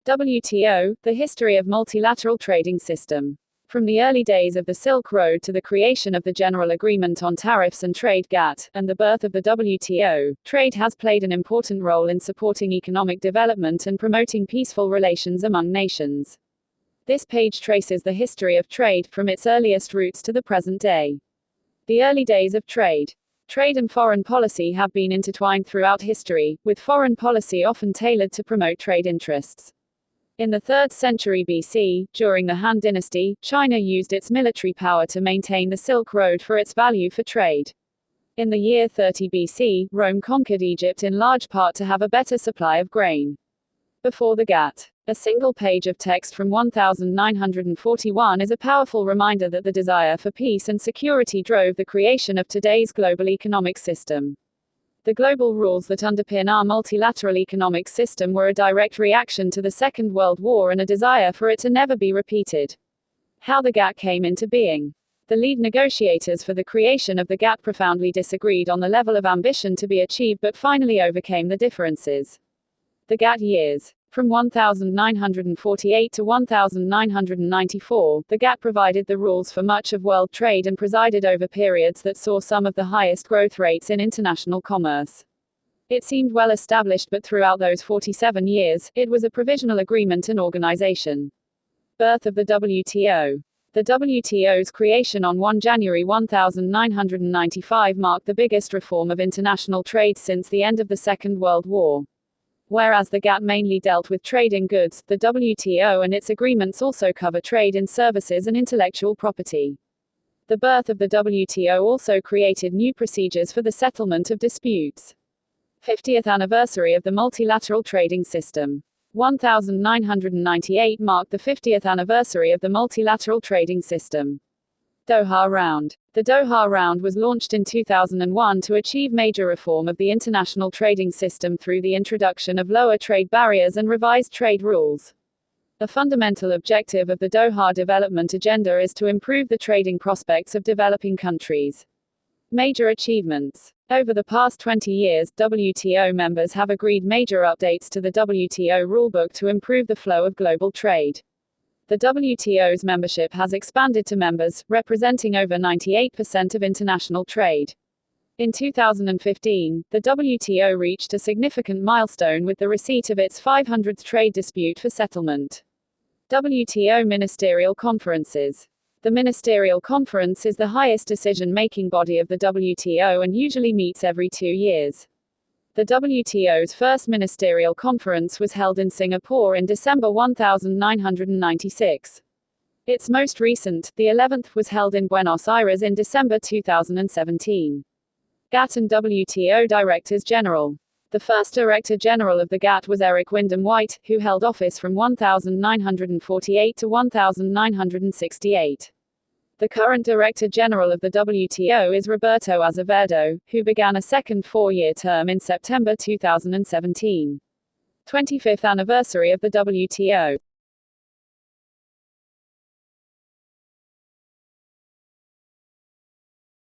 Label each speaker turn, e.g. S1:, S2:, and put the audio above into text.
S1: WTO, the history of multilateral trading system. From the early days of the Silk Road to the creation of the General Agreement on Tariffs and Trade (GATT), and the birth of the WTO, trade has played an important role in supporting economic development and promoting peaceful relations among nations. This page traces the history of trade, from its earliest roots to the present day. The early days of trade. Trade and foreign policy have been intertwined throughout history, with foreign policy often tailored to promote trade interests. In the 3rd century BC, during the Han Dynasty, China used its military power to maintain the Silk Road for its value for trade. In the year 30 BC, Rome conquered Egypt in large part to have a better supply of grain. Before the GATT. A single page of text from 1941 is a powerful reminder that the desire for peace and security drove the creation of today's global economic system. The global rules that underpin our multilateral economic system were a direct reaction to the Second World War and a desire for it to never be repeated. How the GATT came into being. The lead negotiators for the creation of the GATT profoundly disagreed on the level of ambition to be achieved but finally overcame the differences. The GATT years. From 1948 to 1994, the GATT provided the rules for much of world trade and presided over periods that saw some of the highest growth rates in international commerce. It seemed well established, but throughout those 47 years, it was a provisional agreement and organization. Birth of the WTO. The WTO's creation on 1 January 1995 marked the biggest reform of international trade since the end of the Second World War. Whereas the GATT mainly dealt with trade in goods, the WTO and its agreements also cover trade in services and intellectual property. The birth of the WTO also created new procedures for the settlement of disputes. 50th anniversary of the multilateral trading system. 1998 marked the 50th anniversary of the multilateral trading system. Doha Round. The Doha Round was launched in 2001 to achieve major reform of the international trading system through the introduction of lower trade barriers and revised trade rules. A fundamental objective of the Doha Development Agenda is to improve the trading prospects of developing countries. Major achievements. Over the past 20 years, WTO members have agreed major updates to the WTO rulebook to improve the flow of global trade. The WTO's membership has expanded to members, representing over 98% of international trade. In 2015, the WTO reached a significant milestone with the receipt of its 500th trade dispute for settlement. WTO Ministerial Conferences. The Ministerial Conference is the highest decision-making body of the WTO and usually meets every 2 years. The WTO's first ministerial conference was held in Singapore in December 1996. Its most recent, the 11th, was held in Buenos Aires in December 2017. GATT and WTO Directors General. The first Director General of the GATT was Eric Wyndham White, who held office from 1948 to 1968. The current Director General of the WTO is Roberto Azevedo, who began a second 4-year term in September 2017. 25th anniversary of the WTO.